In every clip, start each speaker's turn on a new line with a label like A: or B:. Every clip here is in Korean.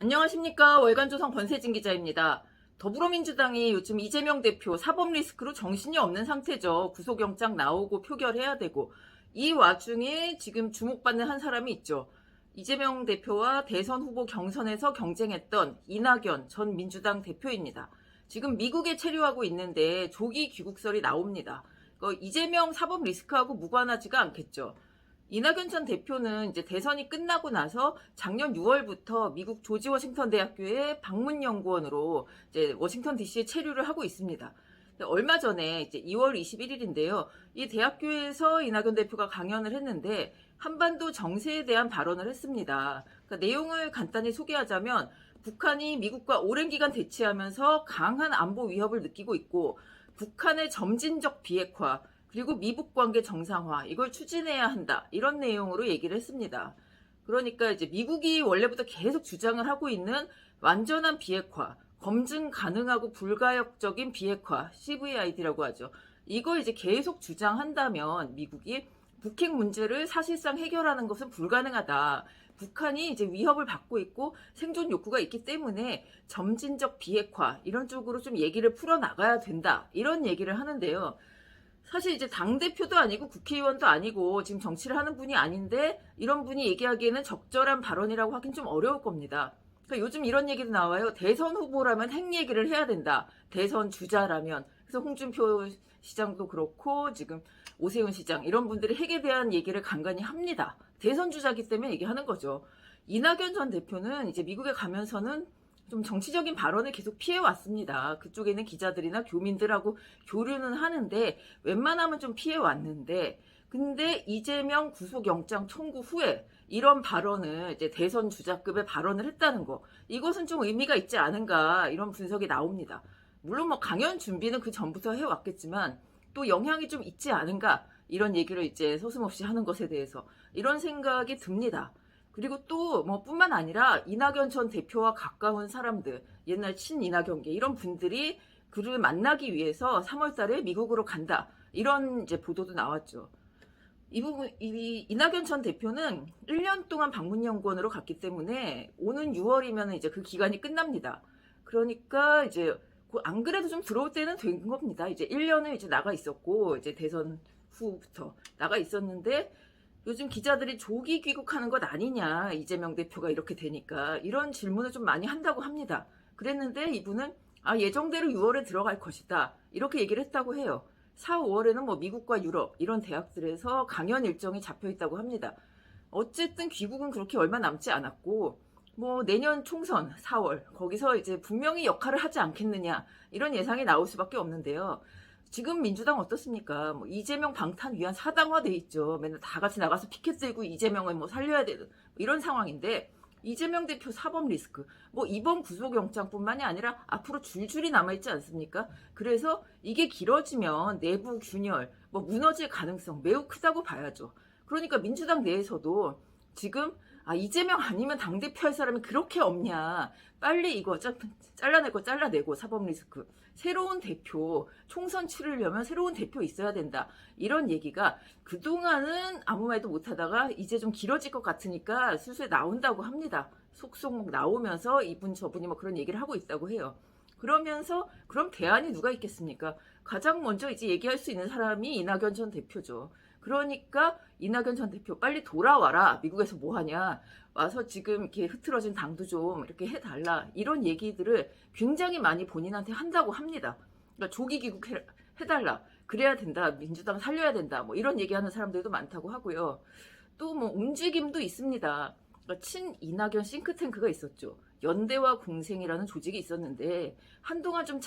A: 안녕하십니까. 월간조선 권세진 기자입니다. 더불어민주당이 요즘 이재명 대표 사법 리스크로 정신이 없는 상태죠. 구속영장 나오고 표결해야 되고. 이 와중에 지금 주목받는 한 사람이 있죠. 이재명 대표와 대선 후보 경선에서 경쟁했던 이낙연 전 민주당 대표입니다. 지금 미국에 체류하고 있는데 조기 귀국설이 나옵니다. 이재명 사법 리스크하고 무관하지가 않겠죠. 이낙연 전 대표는 이제 대선이 끝나고 나서 작년 6월부터 미국 조지 워싱턴 대학교의 방문연구원으로 이제 워싱턴 DC에 체류를 하고 있습니다. 얼마 전에 이제 2월 21일인데요. 이 대학교에서 이낙연 대표가 강연을 했는데 한반도 정세에 대한 발언을 했습니다. 그러니까 내용을 간단히 소개하자면 북한이 미국과 오랜 기간 대치하면서 강한 안보 위협을 느끼고 있고 북한의 점진적 비핵화 그리고 미북 관계 정상화 이걸 추진해야 한다 이런 내용으로 얘기를 했습니다. 그러니까 이제 미국이 원래부터 계속 주장을 하고 있는 완전한 비핵화, 검증 가능하고 불가역적인 비핵화, CVID라고 하죠. 이거 이제 계속 주장한다면 미국이 북핵 문제를 사실상 해결하는 것은 불가능하다. 북한이 이제 위협을 받고 있고 생존 욕구가 있기 때문에 점진적 비핵화 이런 쪽으로 좀 얘기를 풀어나가야 된다. 이런 얘기를 하는데요. 사실 이제 당대표도 아니고 국회의원도 아니고 지금 정치를 하는 분이 아닌데 이런 분이 얘기하기에는 적절한 발언이라고 하긴 좀 어려울 겁니다. 그러니까 요즘 이런 얘기도 나와요. 대선 후보라면 핵 얘기를 해야 된다. 대선 주자라면. 그래서 홍준표 시장도 그렇고 지금 오세훈 시장 이런 분들이 핵에 대한 얘기를 간간히 합니다. 대선 주자기 때문에 얘기하는 거죠. 이낙연 전 대표는 이제 미국에 가면서는 좀 정치적인 발언을 계속 피해왔습니다. 그쪽에 있는 기자들이나 교민들하고 교류는 하는데 웬만하면 좀 피해왔는데 근데 이재명 구속영장 청구 후에 이런 발언을 이제 대선 주자급의 발언을 했다는 거 이것은 좀 의미가 있지 않은가 이런 분석이 나옵니다. 물론 뭐 강연 준비는 그 전부터 해왔겠지만 또 영향이 좀 있지 않은가 이런 얘기를 이제 서슴없이 하는 것에 대해서 이런 생각이 듭니다. 그리고 또 뭐 뿐만 아니라 이낙연 전 대표와 가까운 사람들, 옛날 친이낙연계 이런 분들이 그를 만나기 위해서 3월 달에 미국으로 간다. 이런 이제 보도도 나왔죠. 이낙연 전 대표는 1년 동안 방문연구원으로 갔기 때문에 오는 6월이면 이제 그 기간이 끝납니다. 그러니까 이제 안 그래도 좀 들어올 때는 된 겁니다. 이제 1년을 이제 나가 있었고 이제 대선 후부터 나가 있었는데 요즘 기자들이 조기 귀국하는 것 아니냐 이재명 대표가 이렇게 되니까 이런 질문을 좀 많이 한다고 합니다. 그랬는데 이분은 예정대로 6월에 들어갈 것이다 이렇게 얘기를 했다고 해요. 4, 5월에는 뭐 미국과 유럽 이런 대학들에서 강연 일정이 잡혀 있다고 합니다. 어쨌든 귀국은 그렇게 얼마 남지 않았고 뭐 내년 총선 4월 거기서 이제 분명히 역할을 하지 않겠느냐 이런 예상이 나올 수밖에 없는데요. 지금 민주당 어떻습니까? 뭐 이재명 방탄 위한 사당화돼 있죠. 맨날 다 같이 나가서 피켓 들고 이재명을 뭐 살려야 되는 이런 상황인데 이재명 대표 사법 리스크 뭐 이번 구속영장뿐만이 아니라 앞으로 줄줄이 남아있지 않습니까? 그래서 이게 길어지면 내부 균열 뭐 무너질 가능성 매우 크다고 봐야죠. 그러니까 민주당 내에서도 지금 이재명 아니면 당대표 할 사람이 그렇게 없냐. 빨리 이거 잘라낼 거 잘라내고 사법 리스크. 새로운 대표, 총선 치르려면 새로운 대표 있어야 된다. 이런 얘기가 그동안은 아무 말도 못하다가 이제 좀 길어질 것 같으니까 슬슬 나온다고 합니다. 속속 나오면서 이분 저분이 뭐 그런 얘기를 하고 있다고 해요. 그러면서 그럼 대안이 누가 있겠습니까? 가장 먼저 이제 얘기할 수 있는 사람이 이낙연 전 대표죠. 그러니까 이낙연 전 대표 빨리 돌아와라. 미국에서 뭐 하냐. 와서 지금 이렇게 흐트러진 당도 좀 이렇게 해달라. 이런 얘기들을 굉장히 많이 본인한테 한다고 합니다. 그러니까 조기 귀국 해달라. 그래야 된다. 민주당 살려야 된다. 뭐 이런 얘기하는 사람들도 많다고 하고요. 또 뭐 움직임도 있습니다. 그러니까 친 이낙연 싱크탱크가 있었죠. 연대와 공생이라는 조직이 있었는데 한동안 좀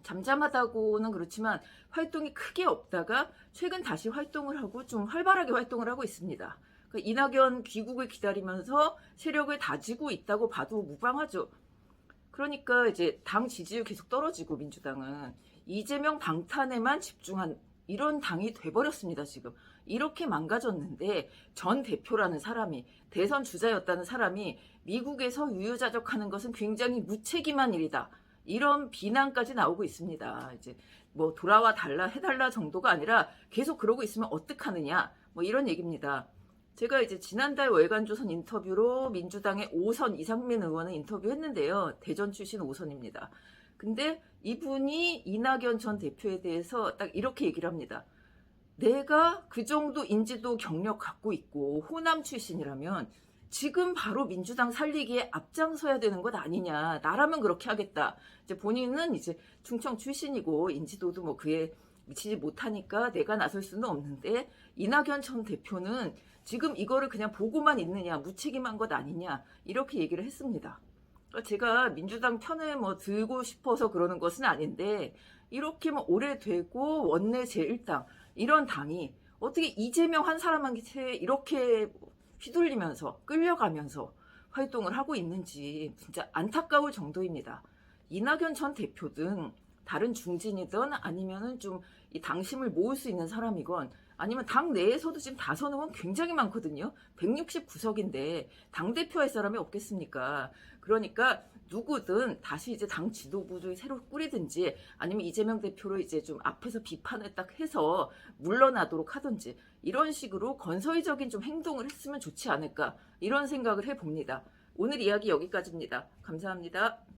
A: 잠잠하다고는 그렇지만 활동이 크게 없다가 최근 다시 활동을 하고 좀 활발하게 활동을 하고 있습니다. 그러니까 이낙연 귀국을 기다리면서 세력을 다지고 있다고 봐도 무방하죠. 그러니까 이제 당 지지율 계속 떨어지고 민주당은 이재명 방탄에만 집중한 이런 당이 돼버렸습니다. 지금 이렇게 망가졌는데 전 대표라는 사람이 대선 주자였다는 사람이 미국에서 유유자적하는 것은 굉장히 무책임한 일이다. 이런 비난까지 나오고 있습니다. 이제 뭐 돌아와 달라 해달라 정도가 아니라 계속 그러고 있으면 어떡하느냐 뭐 이런 얘기입니다. 제가 이제 지난달 월간조선 인터뷰로 민주당의 오선 이상민 의원을 인터뷰했는데요. 대전 출신 오선입니다. 근데 이분이 이낙연 전 대표에 대해서 딱 이렇게 얘기를 합니다. 내가 그 정도 인지도 경력 갖고 있고 호남 출신이라면 지금 바로 민주당 살리기에 앞장서야 되는 것 아니냐. 나라면 그렇게 하겠다. 이제 본인은 이제 충청 출신이고 인지도도 뭐 그에 미치지 못하니까 내가 나설 수는 없는데 이낙연 전 대표는 지금 이거를 그냥 보고만 있느냐, 무책임한 것 아니냐 이렇게 얘기를 했습니다. 그러니까 제가 민주당 편을 뭐 들고 싶어서 그러는 것은 아닌데 이렇게 뭐 오래되고 원내 제1당 이런 당이 어떻게 이재명 한 사람한테 이렇게 휘둘리면서 끌려가면서 활동을 하고 있는지 진짜 안타까울 정도입니다. 이낙연 전 대표든 다른 중진이든 아니면은 좀 이 당심을 모을 수 있는 사람이건 아니면 당 내에서도 지금 다선 의원 굉장히 많거든요. 169석인데 당대표 할 사람이 없겠습니까? 그러니까 누구든 다시 이제 당 지도부를 새로 꾸리든지 아니면 이재명 대표를 이제 좀 앞에서 비판을 딱 해서 물러나도록 하든지 이런 식으로 건설적인 좀 행동을 했으면 좋지 않을까 이런 생각을 해봅니다. 오늘 이야기 여기까지입니다. 감사합니다.